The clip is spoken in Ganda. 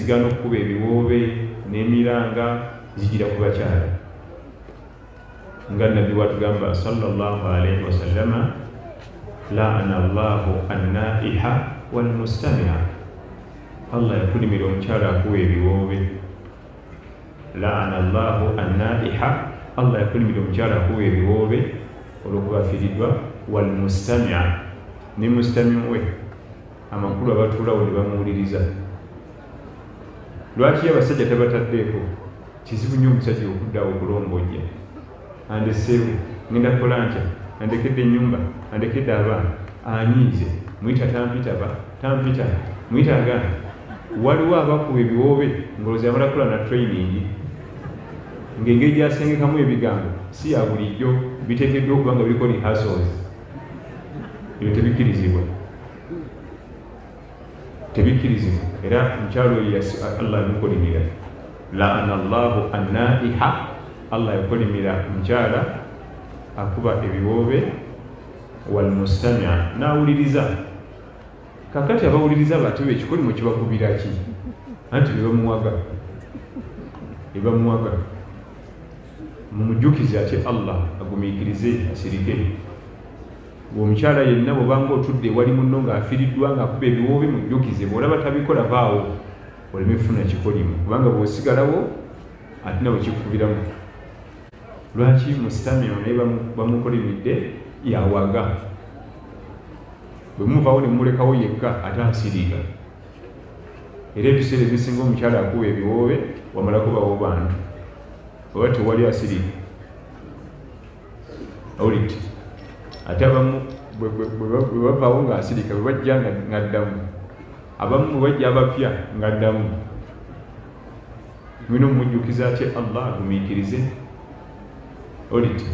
ezigaana okukuba ebiwoobe n'emiranga zigira ku bakyala nga nabbi watugamba sallallahu alaihi wasallama laana allahu annaiha walmustamia, Allah yakulimira omukyala akuwa ebiwoobe. Laana allahu annaiha, Allah yakulimira omukyala akuwa ebiwoobe olw'okuba afiiriddwa, walmustamia ne mustamiu we amakulu abatuulawo ne bamuwuliriza. Lwaki abasajja tabataddeeko? Kizibu nnyo omusajja okuddawo okulombojja, andeseewo ngenda kukola ntya, andekedde ennyumba, andekedde abaana, anyiize, muyita tampita, muyita agaana. Waliwo abakuba ebiwoobe ng'olowooza amala kukola na training, ng'engeri gy'asengekamu ebigambo si ya bulijjo, biteekeddwa okuba nga biriko rehearsals. Ebyo tebikkirizibwa, era mukyalo oyo Allah yamukolimira. Laana allahu annaiha, Allah yakolimira mukyala akuba ebiwoobe, walmustamia n'awuliriza. Kakati abawuliriza batewe ekikolimo kibakubira ki? Anti bebamuwaga mumujjukize ati Allah agumiikirize asirike. Omukyala yenna bw'obanga otudde wali munno ng'afiiriddwa ng'akuba ebiwoobe, mujjukize. Bw'olaba tabikola vaawo oleme kufuna kikolimo, kubanga bw'osigalawo ate nabo kikubiramu. Lwaki mustamio naye bamukolimidde yawaga? Bwe muvaawo ne mumulekawo yekka ate asiriika. Era ebiseera ebisinga omukyala akuwa ebiwoobe wamala kubawo bantu, oba tewali asiriika. Awulidde? Ate abamu bwe bavaawo ng'asirika, bwe bajja ng'addamu, abamu bwe bajja abapya ng'addamu. Mwina omujjukiza ati Allah agumiikirize. Awulidde?